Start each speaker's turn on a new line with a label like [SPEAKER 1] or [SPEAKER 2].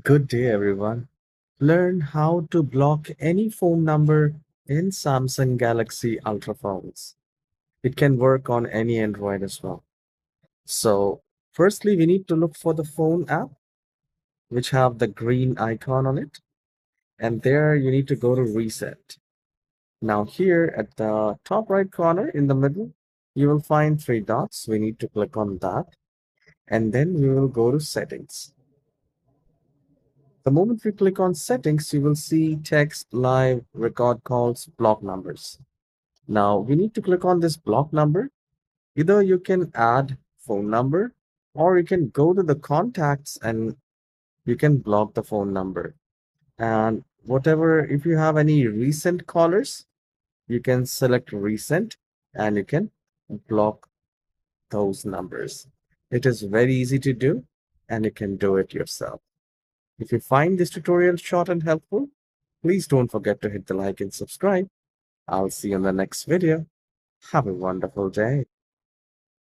[SPEAKER 1] Good day, everyone. Learn how to block any phone number in Samsung Galaxy Ultra phones. It can work on any Android as well. So, firstly, we need to look for the phone app, which have the green icon on it. And there you need to go to reset. Now here at the top right corner in the middle, you will find three dots. We need to click on that. And then we will go to settings. The moment we click on settings, you will see text, live, record calls, block numbers. Now we need to click on this block number. Either you can add phone number or you can go to the contacts and you can block the phone number. And whatever, if you have any recent callers, you can select recent and you can block those numbers. It is very easy to do and you can do it yourself. If you find this tutorial short and helpful, please don't forget to hit the like and subscribe. I'll see you in the next video. Have a wonderful day.